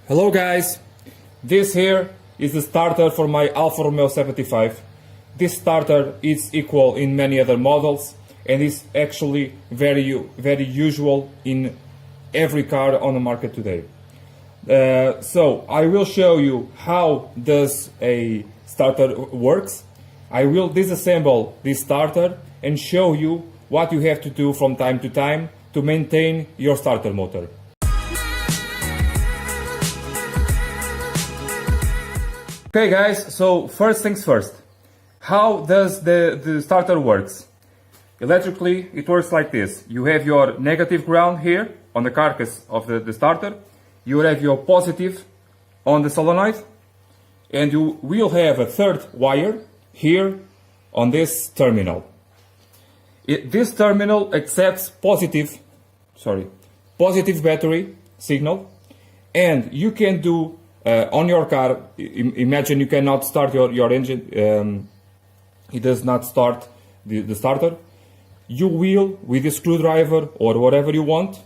Hello guys, this here is the starter for my Alfa Romeo 75. This starter is equal in many other models and is actually very usual in every car on the market today. So I will show you how does a starter works. I will disassemble this starter and show you what you have to do from time to time to maintain your starter motor. Okay guys, so first things first. How does the starter works? Electrically, it works like this. You have your negative ground here on the carcass of the starter. You have your positive on the solenoid. And you will have a third wire here on this terminal. This terminal accepts positive battery signal. And you can do on your car, imagine you cannot start your engine, it does not start the starter. You will, with a screwdriver or whatever you want,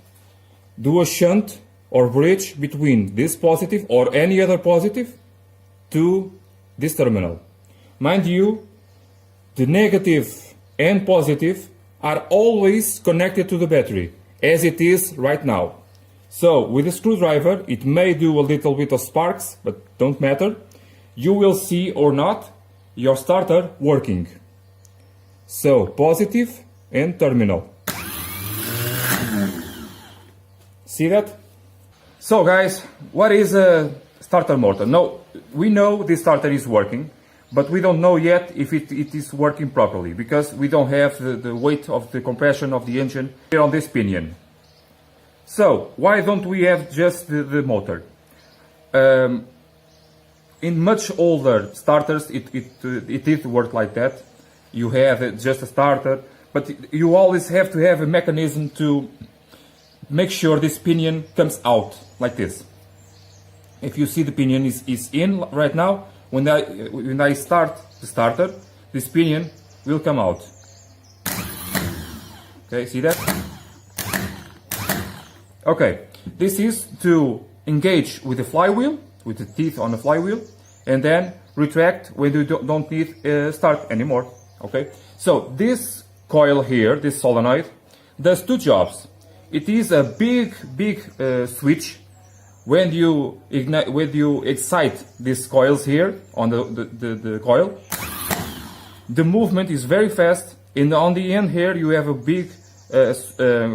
do a shunt or bridge between this positive or any other positive to this terminal. Mind you, the negative and positive are always connected to the battery, as it is right now. So, with a screwdriver, it may do a little bit of sparks, but don't matter. You will see or not your starter working. So, positive and terminal. See that? So guys, what is a starter motor? No, we know this starter is working, but we don't know yet if it is working properly, because we don't have the weight of the compression of the engine here on this pinion. So, why don't we have just the motor? In much older starters, it did work like that. You have just a starter, but you always have to have a mechanism to make sure this pinion comes out, like this. If you see the pinion is in right now, when I start the starter, this pinion will come out. Okay, see that? Okay, this is to engage with the flywheel, with the teeth on the flywheel, and then retract when you don't need start anymore. Okay, so this coil here, this solenoid, does two jobs. It is a big switch. When you excite these coils here on the coil, the movement is very fast, and on the end here you have a big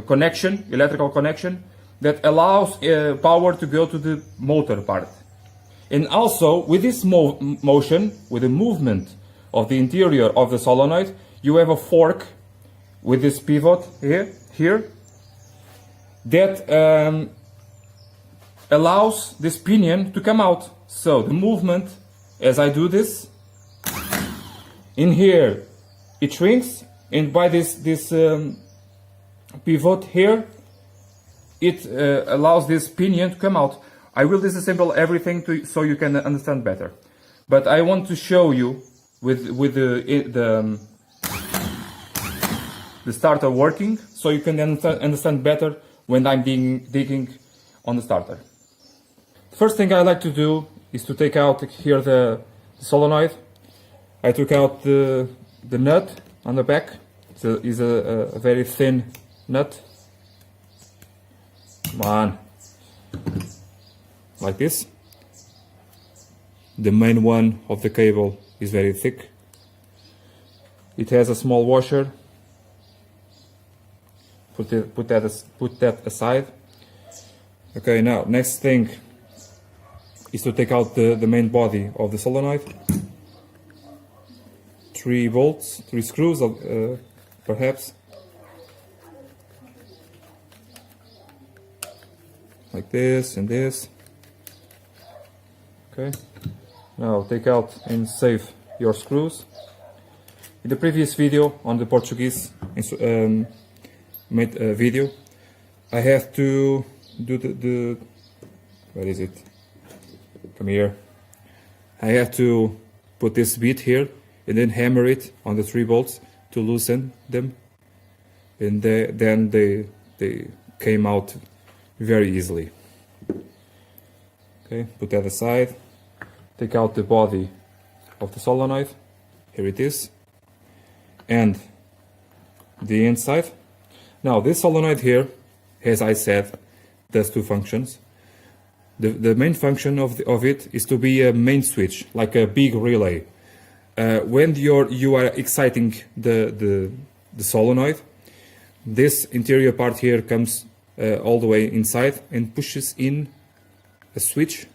connection, electrical connection, that allows power to go to the motor part. And also, with this motion, with the movement of the interior of the solenoid, you have a fork with this pivot here that allows this pinion to come out. So the movement, as I do this, in here it shrinks, and by this pivot here, it allows this pinion to come out. I will disassemble everything so you can understand better. But I want to show you with the starter working, so you can understand better when I'm digging on the starter. First thing I like to do is to take out here the solenoid. I took out the nut on the back. It's a very thin nut. Come on. Like this. The main one of the cable is very thick. It has a small washer. Put that aside. Okay, now next thing is to take out the main body of the solenoid. 3 bolts, 3 screws, perhaps. Like this and this. Okay. Now take out and save your screws. In the previous video on the Portuguese video, I have to do where is it? Come here. I have to put this bit here and then hammer it on the 3 bolts to loosen them, and then they came out very easily. Okay, put that aside. Take out the body of the solenoid. Here it is. And the inside. Now this solenoid here, as I said, does two functions. The main function of it is to be a main switch, like a big relay. When you are exciting the solenoid, this interior part here comes all the way inside and pushes in a switch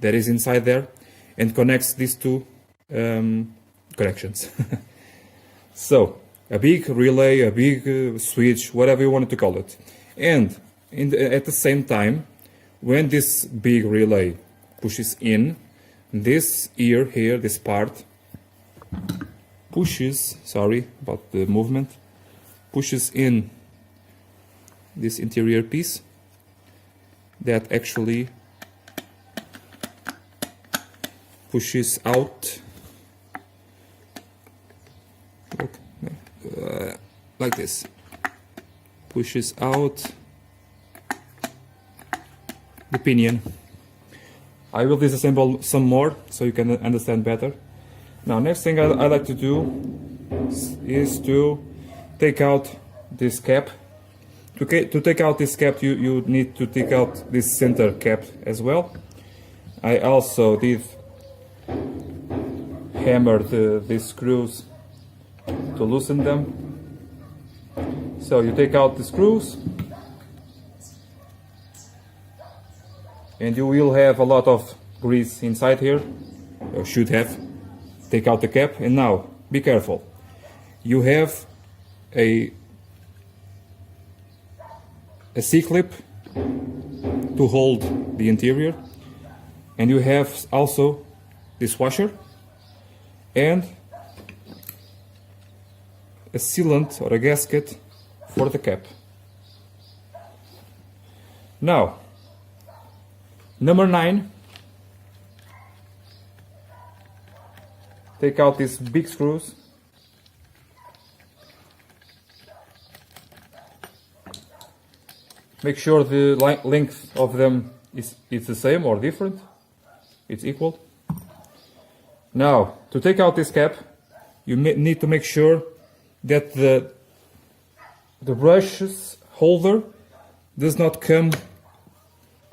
that is inside there and connects these two connections. So a big relay, a big switch, whatever you wanted to call it. And at the same time, when this big relay pushes in, this ear here, this part, pushes, sorry about the movement, pushes in this interior piece that actually pushes out like this, pushes out the pinion. I will disassemble some more so you can understand better. Now, next thing I like to do is to take out this cap. To take out this cap, you need to take out this center cap as well. I also did hammer these screws to loosen them. So you take out the screws, and you will have a lot of grease inside here, or should have. Take out the cap, and now be careful. You have a C-clip to hold the interior, and you have also this washer and a sealant or a gasket for the cap. Now, number 9, take out these big screws. Make sure the length of them is the same or different. It's equal. Now, to take out this cap, you need to make sure that the brushes holder does not come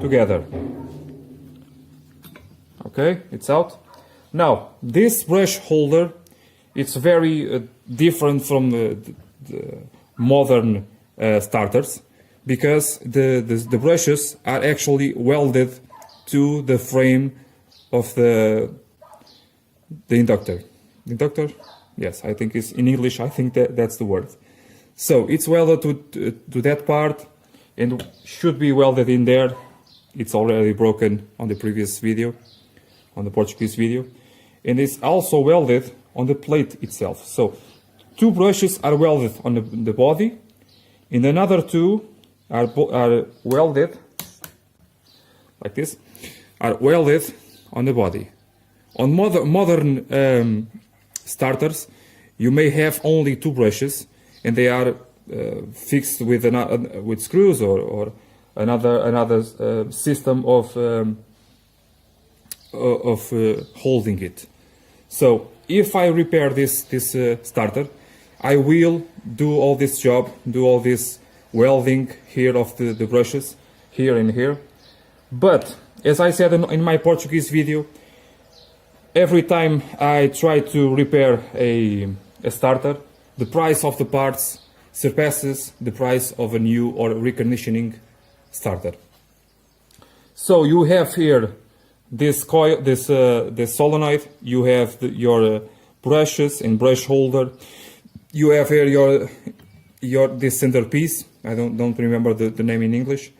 together. Okay, it's out. Now, this brush holder, it's very different from the modern starters, because the brushes are actually welded to the frame of the inductor. Inductor? Yes, I think it's in English. I think that's the word. So it's welded to that part and should be welded in there. It's already broken on the previous video, on the Portuguese video. And it's also welded on the plate itself. So 2 brushes are welded on the body, and another 2 are welded like this, are welded on the body. On modern starters, you may have only 2 brushes, and they are fixed with screws or another system of holding it. So if I repair this starter, I will do all this job, do all this welding here of the brushes, here and here. But as I said in my Portuguese video, every time I try to repair a starter, the price of the parts surpasses the price of a new or reconditioning starter. So you have here this coil, this solenoid. You have your brushes and brush holder. You have here this centerpiece. I don't remember the name in English,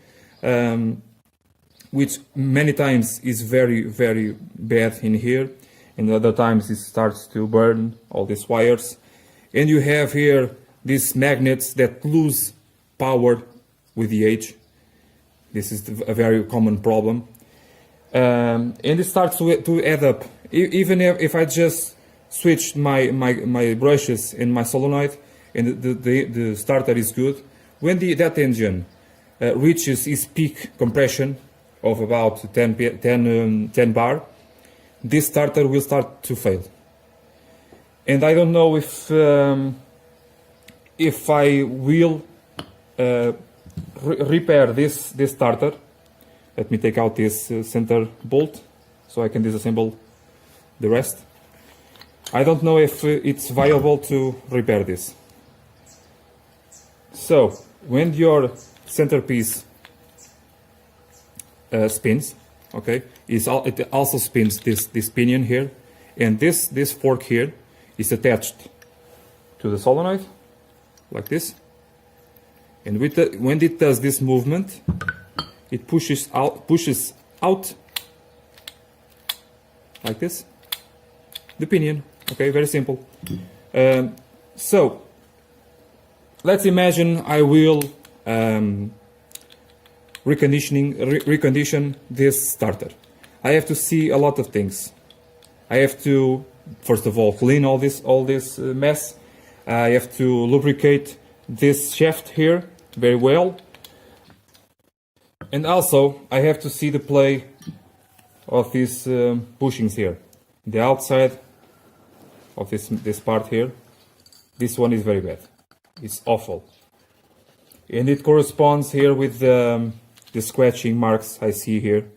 which many times is very, very bad in here, and other times it starts to burn all these wires. And you have here these magnets that lose power with the age. This is a very common problem. And it starts to add up. Even if I just switched my brushes and my solenoid, and the starter is good, when that engine reaches its peak compression, of about 10 bar, this starter will start to fail. And I don't know if I will repair this starter. Let me take out this center bolt so I can disassemble the rest. I don't know if it's viable to repair this. So when your centerpiece spins, okay, it also spins this pinion here, and this fork here is attached to the solenoid like this, and when it does this movement, it pushes out like this the pinion. Okay, very simple. So let's imagine I will recondition this starter. I have to see a lot of things. I have to, first of all, clean all this mess. I have to lubricate this shaft here very well. And also, I have to see the play of these bushings here. The outside of this part here, this one is very bad. It's awful. And it corresponds here with the scratching marks I see here.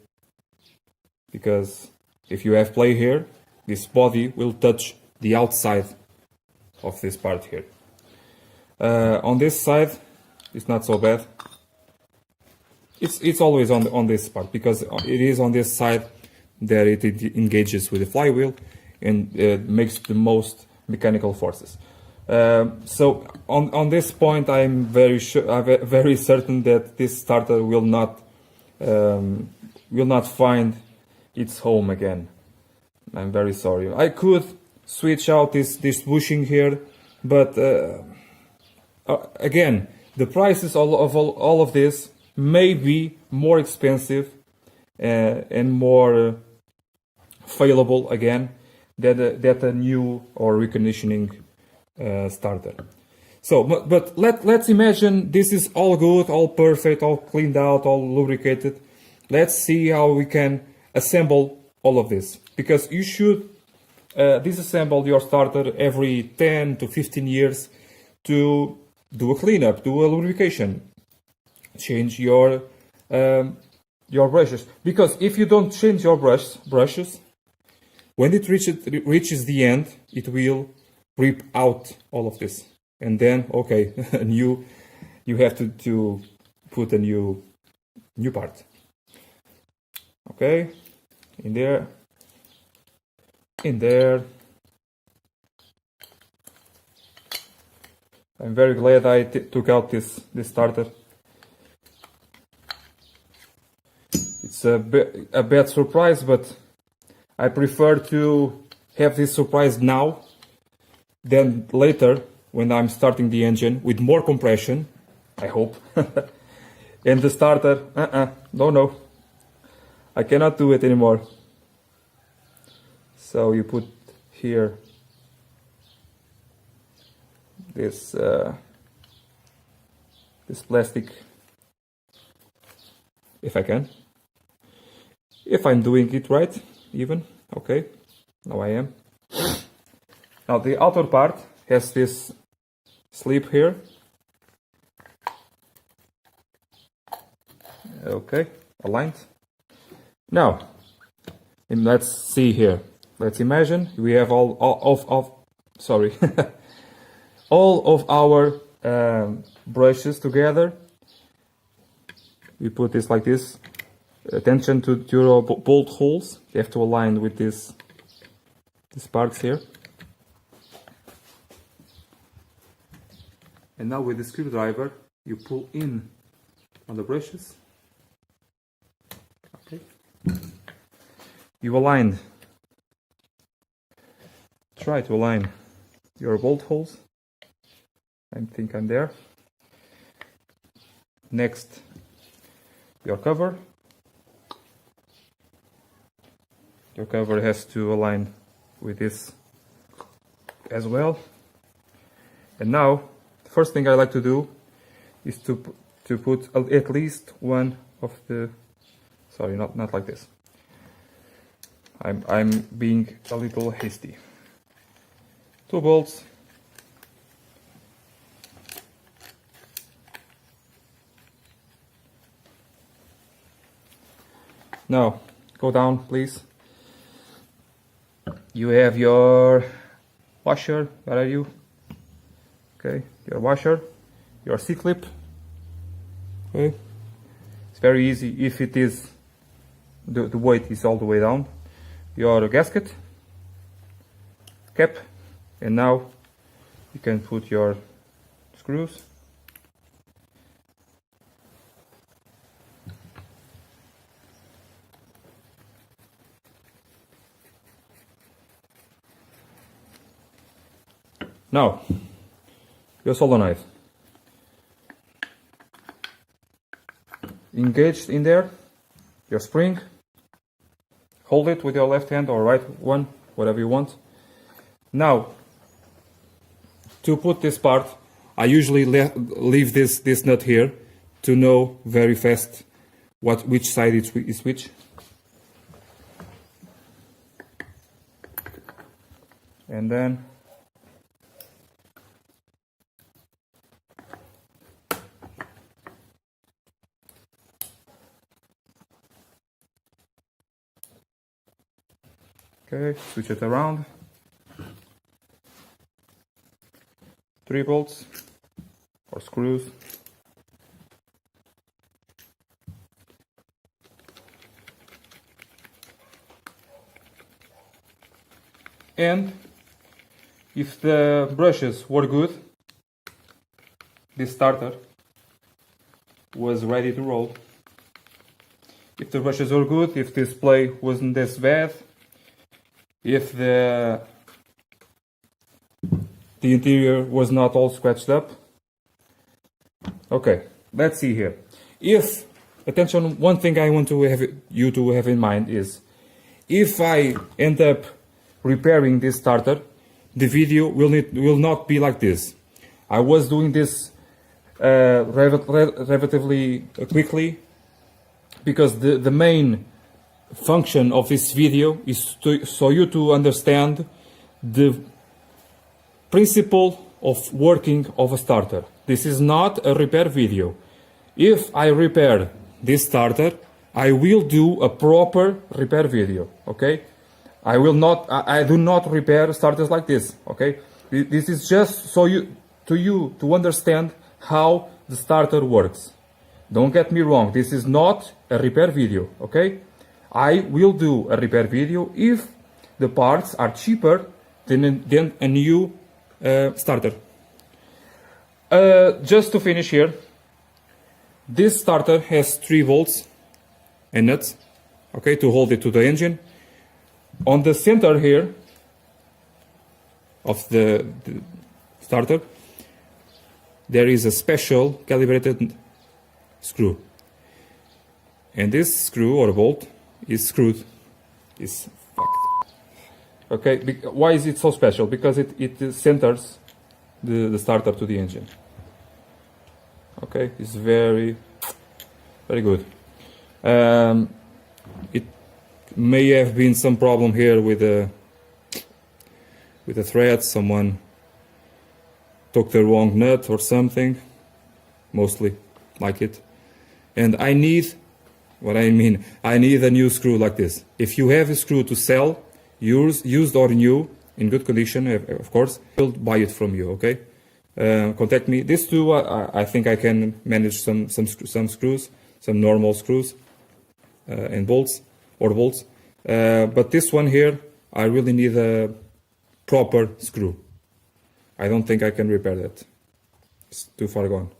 Because if you have play here, this body will touch the outside of this part here. On this side, it's not so bad. It's always on this part, because it is on this side that it engages with the flywheel and makes the most mechanical forces. So on this point, I'm very certain that this starter will not find its home again. I'm very sorry. I could switch out this bushing here, but again, the prices of all of this may be more expensive and more failable again than a new or reconditioning starter. So, but let's imagine this is all good, all perfect, all cleaned out, all lubricated. Let's see how we can assemble all of this, because you should disassemble your starter every 10 to 15 years to do a cleanup, do a lubrication, change your brushes. Because if you don't change your brushes, when it reaches the end, it will rip out all of this, and then okay, you have to put a new part. Okay, in there. I'm very glad I took out this starter. It's a bad surprise, but I prefer to have this surprise now than later when I'm starting the engine with more compression, I hope. And the starter, no, I cannot do it anymore. So you put here this plastic, if I can, if I'm doing it right, even. Okay, now I am. Now the outer part has this slip here. Okay, aligned. Now, and let's see here. Let's imagine we have all of our brushes together. We put this like this. Attention to your bolt holes. You have to align with these parts here. And now with the screwdriver, you pull in on the brushes. Okay. You align. Try to align your bolt holes. I think I'm there. Next, your cover. Your cover has to align with this as well. And now, the first thing I like to do is to put at least one of the Sorry, not like this. I'm being a little hasty. 2 bolts. Now, go down, please. You have your washer. Where are you? Okay, your washer, your C-clip. Okay, it's very easy if it is the weight is all the way down. Your gasket, cap, and now you can put your screws. Now, your solenoid engaged in there, your spring, hold it with your left hand or right one, whatever you want. Now, to put this part, I usually leave this nut here to know very fast which side is which. And then okay, switch it around. 3 bolts or screws. And if the brushes were good, this starter was ready to roll. If the brushes were good, if this play wasn't this bad, if the interior was not all scratched up. Okay, let's see here. If, attention, one thing I want you to have in mind is, if I end up repairing this starter, the video will not be like this. I was doing this relatively quickly because the main function of this video is so you to understand the principle of working of a starter. This is not a repair video. If I repair this starter, I will do a proper repair video, okay? I do not repair starters like this, okay? This is just so you to understand how the starter works. Don't get me wrong, this is not a repair video, okay? I will do a repair video if the parts are cheaper than a new starter. Just to finish here, this starter has 3 bolts and nuts, okay, to hold it to the engine. On the center here of the starter, there is a special calibrated screw. And this screw or bolt is screwed. Is fucked. Okay, why is it so special? Because it centers the starter to the engine. Okay, it's very good. It may have been some problem here with the thread. Someone took the wrong nut or something, mostly like it. And I need a new screw like this. If you have a screw to sell, used or new, in good condition, of course, we'll buy it from you, okay? Contact me. This too, I think I can manage some screws, some normal screws and bolts. But this one here, I really need a proper screw. I don't think I can repair that. It's too far gone.